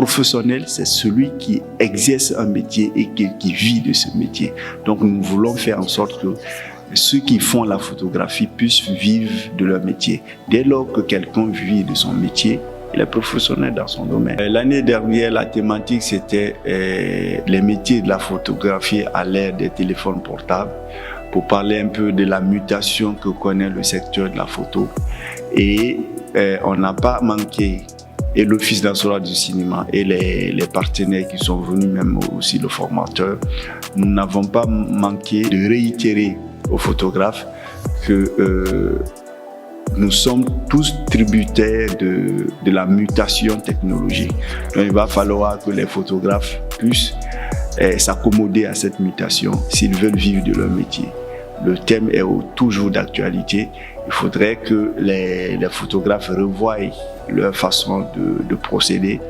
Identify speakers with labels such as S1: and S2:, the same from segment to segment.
S1: professionnel, c'est celui qui exerce un métier et qui vit de ce métier. Donc nous voulons faire en sorte que ceux qui font la photographie puissent vivre de leur métier. Dès lors que quelqu'un vit de son métier, il est professionnel dans son domaine. L'année dernière, la thématique, c'était les métiers de la photographie à l'ère des téléphones portables, pour parler un peu de la mutation que connaît le secteur de la photo. Et on n'a pas manqué, et l'Office national du cinéma et les partenaires qui sont venus, même aussi le formateur, nous n'avons pas manqué de réitérer aux photographes que nous sommes tous tributaires de la mutation technologique. Donc il va falloir que les photographes puissent s'accommoder à cette mutation s'ils veulent vivre de leur métier. Le thème est toujours d'actualité. Il faudrait que les photographes revoient leur façon de procéder.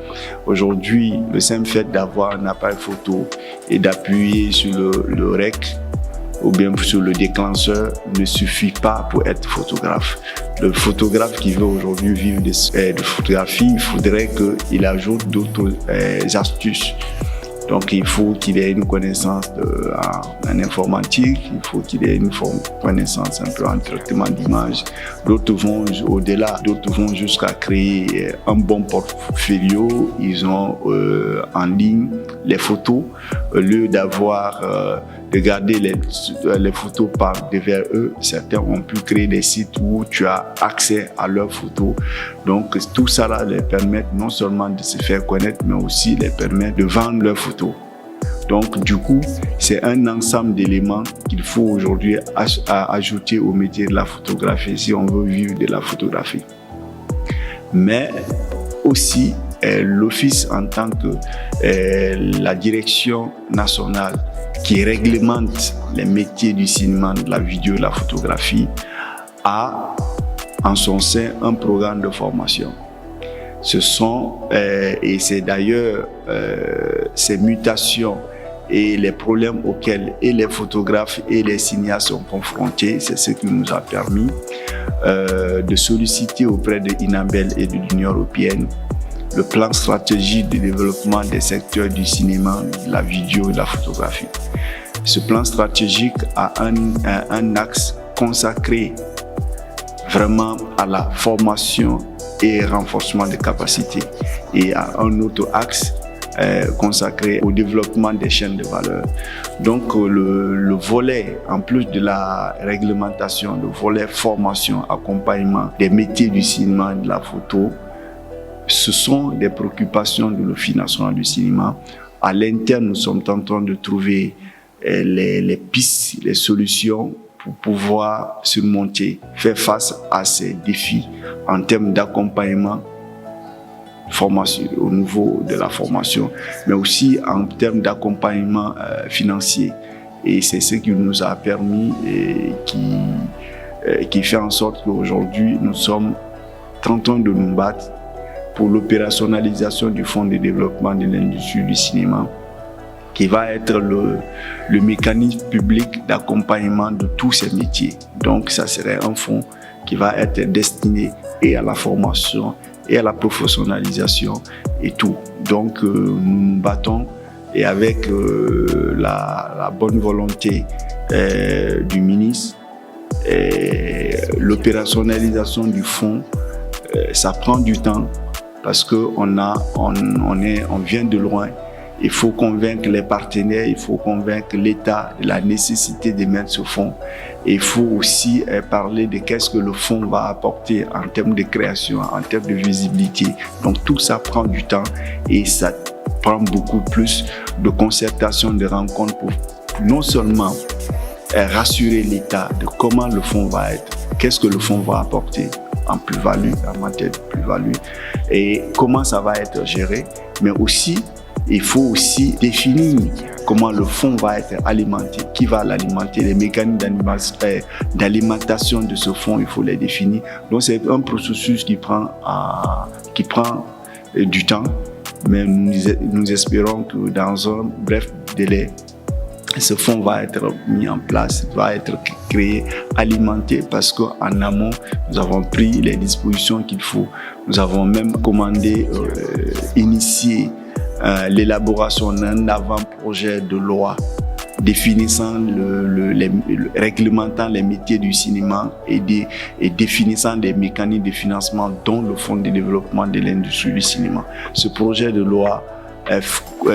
S1: Aujourd'hui, le simple fait d'avoir un appareil photo et d'appuyer sur le REC ou bien sur le déclencheur ne suffit pas pour être photographe. Le photographe qui veut aujourd'hui vivre de photographie, il faudrait qu'il ajoute d'autres astuces. Donc il faut qu'il ait une connaissance en informatique, il faut qu'il ait une connaissance un peu en traitement d'image. D'autres vont au-delà, d'autres vont jusqu'à créer un bon portfolio. Ils ont en ligne les photos, au lieu d'avoir de garder les photos par devers eux. Certains ont pu créer des sites où tu as accès à leurs photos. Donc tout ça là les permet non seulement de se faire connaître, mais aussi les permet de vendre leurs photos. Donc du coup, c'est un ensemble d'éléments qu'il faut aujourd'hui ajouter au métier de la photographie si on veut vivre de la photographie. Mais aussi l'Office en tant que la direction nationale qui réglemente les métiers du cinéma, de la vidéo, de la photographie, a en son sein un programme de formation. Ce sont, et c'est d'ailleurs ces mutations et les problèmes auxquels et les photographes et les cinéastes sont confrontés, c'est ce qui nous a permis de solliciter auprès de INABEL et de l'Union européenne le plan stratégique de développement des secteurs du cinéma, de la vidéo et de la photographie. Ce plan stratégique a un axe consacré vraiment à la formation et renforcement des capacités et à un autre axe consacré au développement des chaînes de valeur. Donc le volet, en plus de la réglementation, le volet formation, accompagnement des métiers du cinéma et de la photo, ce sont des préoccupations de l'Office national du cinéma. À l'interne, nous sommes en train de trouver les pistes, les solutions pour pouvoir surmonter, faire face à ces défis en termes d'accompagnement, formation, au niveau de la formation, mais aussi en termes d'accompagnement financier. Et c'est ce qui nous a permis et qui fait en sorte qu'aujourd'hui, nous sommes en train de nous battre pour l'opérationnalisation du Fonds de développement de l'industrie du cinéma, qui va être le mécanisme public d'accompagnement de tous ces métiers. Donc ça serait un fonds qui va être destiné et à la formation et à la professionnalisation et tout. Donc nous nous battons et avec la bonne volonté du ministre, l'opérationnalisation du fonds, ça prend du temps parce qu'on vient de loin. Il faut convaincre les partenaires, il faut convaincre l'État de la nécessité de mettre ce fonds. Et il faut aussi parler de qu'est-ce que le fonds va apporter en termes de création, en termes de visibilité. Donc tout ça prend du temps et ça prend beaucoup plus de concertation, de rencontres pour non seulement rassurer l'État de comment le fonds va être, qu'est-ce que le fonds va apporter en plus-value, en matière de plus-value, et comment ça va être géré, mais aussi il faut aussi définir comment le fonds va être alimenté, qui va l'alimenter, les mécanismes d'alimentation de ce fonds, il faut les définir. Donc c'est un processus qui prend du temps, mais nous espérons que dans un bref délai, ce fonds va être mis en place, va être créé, alimenté, parce qu'en amont, nous avons pris les dispositions qu'il faut. Nous avons même commandé, initié l'élaboration d'un avant-projet de loi définissant réglementant les métiers du cinéma et définissant des mécanismes de financement dont le Fonds de développement de l'industrie du cinéma. Ce projet de loi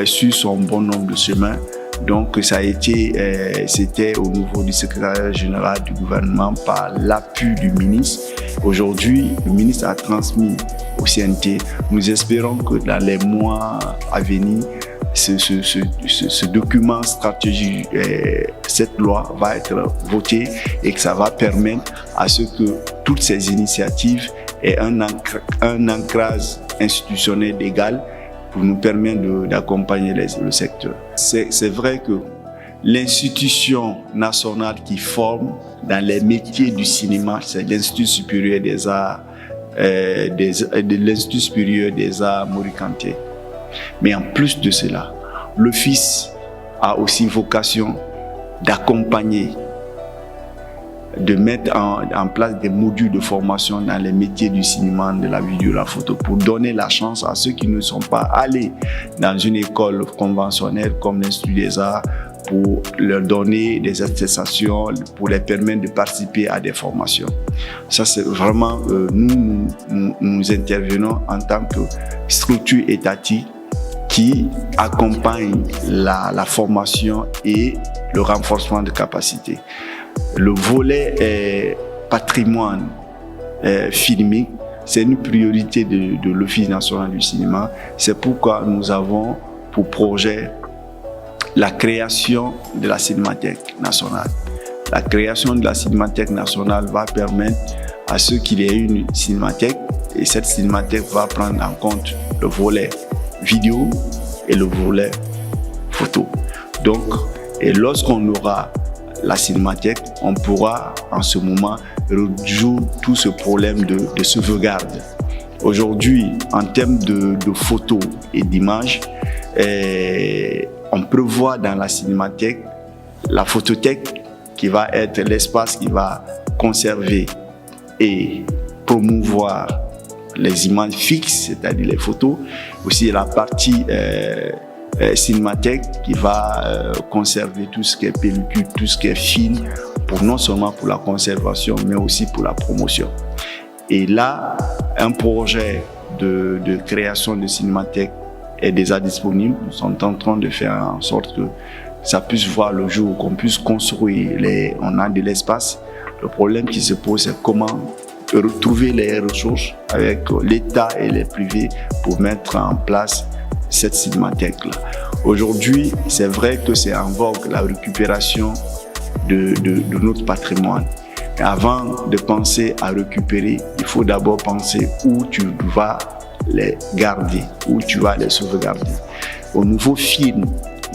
S1: suit son bon nombre de chemins. Donc ça a été, c'était au niveau du secrétariat général du gouvernement par l'appui du ministre. Aujourd'hui, le ministre a transmis au CNT. Nous espérons que dans les mois à venir, ce document stratégique, cette loi va être votée et que ça va permettre à ce que toutes ces initiatives aient un ancrage institutionnel égal pour nous permettre d'accompagner le secteur. C'est vrai que l'institution nationale qui forme dans les métiers du cinéma, c'est l'Institut supérieur des arts, l'Institut supérieur des arts Mori Kanté. Mais en plus de cela, l'Office a aussi vocation d'accompagner, de mettre en place des modules de formation dans les métiers du cinéma, de la vidéo, de la photo, pour donner la chance à ceux qui ne sont pas allés dans une école conventionnelle comme l'Institut des Arts, pour leur donner des attestations, pour les permettre de participer à des formations. Ça, c'est vraiment, nous intervenons en tant que structure étatique qui accompagne la formation et le renforcement de capacités. Le volet patrimoine filmique, c'est une priorité de l'Office national du cinéma. C'est pourquoi nous avons pour projet la création de la Cinémathèque nationale. La création de la Cinémathèque nationale va permettre à ceux qu'il y ait une cinémathèque, et cette cinémathèque va prendre en compte le volet vidéo et le volet photo. Donc, et lorsqu'on aura la cinémathèque, on pourra en ce moment résoudre tout ce problème de sauvegarde. Aujourd'hui, en termes de photos et d'images, on prévoit dans la cinémathèque la photothèque qui va être l'espace qui va conserver et promouvoir les images fixes, c'est-à-dire les photos. Aussi la partie cinémathèque qui va conserver tout ce qui est pellicule, tout ce qui est film, non seulement pour la conservation, mais aussi pour la promotion. Et là, un projet de création de cinémathèque est déjà disponible. Nous sommes en train de faire en sorte que ça puisse voir le jour, qu'on puisse construire, on a de l'espace. Le problème qui se pose, c'est comment retrouver les ressources avec l'État et les privés pour mettre en place cette cinémathèque-là. Aujourd'hui, c'est vrai que c'est en vogue la récupération de notre patrimoine. Mais avant de penser à récupérer, il faut d'abord penser où tu vas les garder, où tu vas les sauvegarder. Au nouveau film,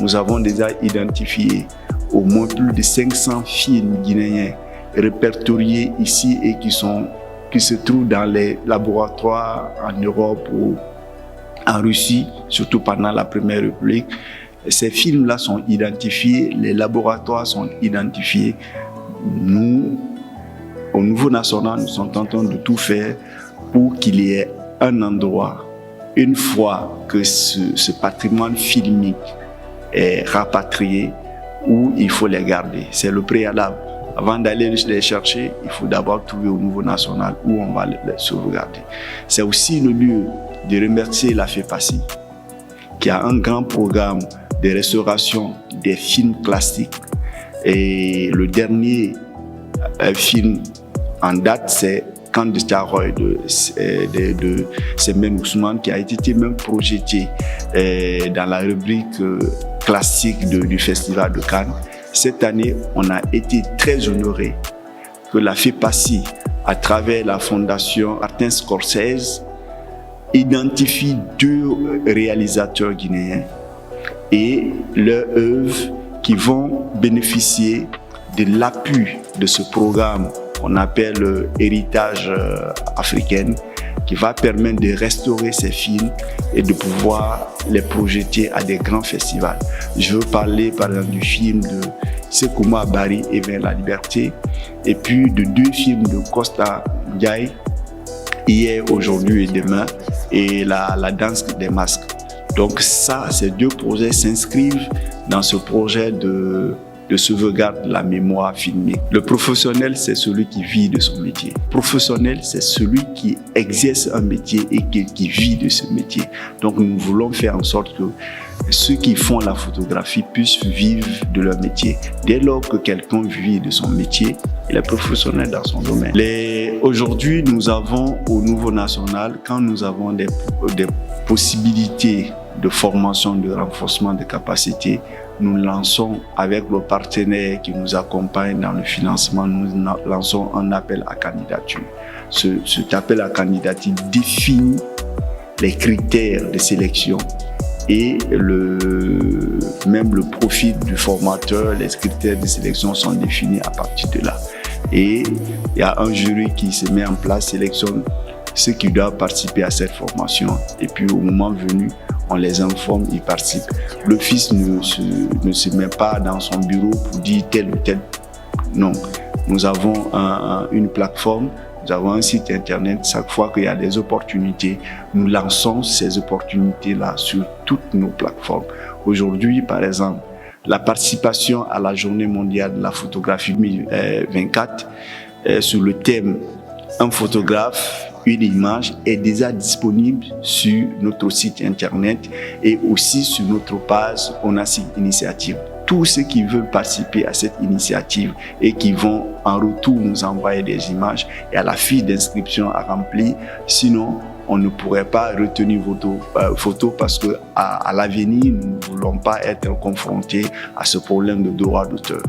S1: nous avons déjà identifié au moins plus de 500 films guinéens répertoriés ici et qui se trouvent dans les laboratoires en Europe ou en Russie, surtout pendant la Première République. Ces films-là sont identifiés, les laboratoires sont identifiés. Nous, au niveau national, nous sommes en train de tout faire pour qu'il y ait un endroit, une fois que ce patrimoine filmique est rapatrié, où il faut les garder. C'est le préalable. Avant d'aller les chercher, il faut d'abord trouver au niveau national où on va les sauvegarder. C'est aussi le lieu de remercier la FEPACI, qui a un grand programme de restauration des films classiques. Et le dernier film en date, c'est Camp de Staroy de Sembène Ousmane, qui a été même projeté dans la rubrique classique du Festival de Cannes. Cette année, on a été très honorés que la FEPACI, à travers la fondation Martin Scorsese, identifie 2 réalisateurs guinéens et leurs œuvres qui vont bénéficier de l'appui de ce programme qu'on appelle héritage africain, qui va permettre de restaurer ces films et de pouvoir les projeter à des grands festivals. Je veux parler par exemple du film de Sekouma Bari et Vers la liberté, et puis de 2 films de Costa Ndiaye, Hier, aujourd'hui et demain, et la danse des masques. Donc ça, ces deux projets s'inscrivent dans ce projet de sauvegarde de la mémoire filmique. Le professionnel, c'est celui qui vit de son métier. Le professionnel, c'est celui qui exerce un métier et qui vit de ce métier. Donc nous voulons faire en sorte que ceux qui font la photographie puissent vivre de leur métier. Dès lors que quelqu'un vit de son métier, il est professionnel dans son domaine. Aujourd'hui, nous avons au niveau national, quand nous avons des possibilités de formation, de renforcement de capacités, nous lançons avec le partenaire qui nous accompagne dans le financement, nous lançons un appel à candidature. Cet appel à candidature définit les critères de sélection et même le profil du formateur, les critères de sélection sont définis à partir de là. Et il y a un jury qui se met en place, sélectionne ceux qui doivent participer à cette formation. Et puis au moment venu, on les informe, ils participent. L'office ne se met pas dans son bureau pour dire tel ou tel. Non, nous avons une plateforme, nous avons un site internet. Chaque fois qu'il y a des opportunités, nous lançons ces opportunités-là sur toutes nos plateformes. Aujourd'hui, par exemple, la participation à la Journée mondiale de la photographie 2024 sur le thème « Un photographe, une image » est déjà disponible sur notre site internet et aussi sur notre page ONACIG Initiative. Tous ceux qui veulent participer à cette initiative et qui vont en retour nous envoyer des images, il y a la fiche d'inscription à remplir. Sinon, on ne pourrait pas retenir votre photo parce qu'à l'avenir, nous ne voulons pas être confrontés à ce problème de droit d'auteur.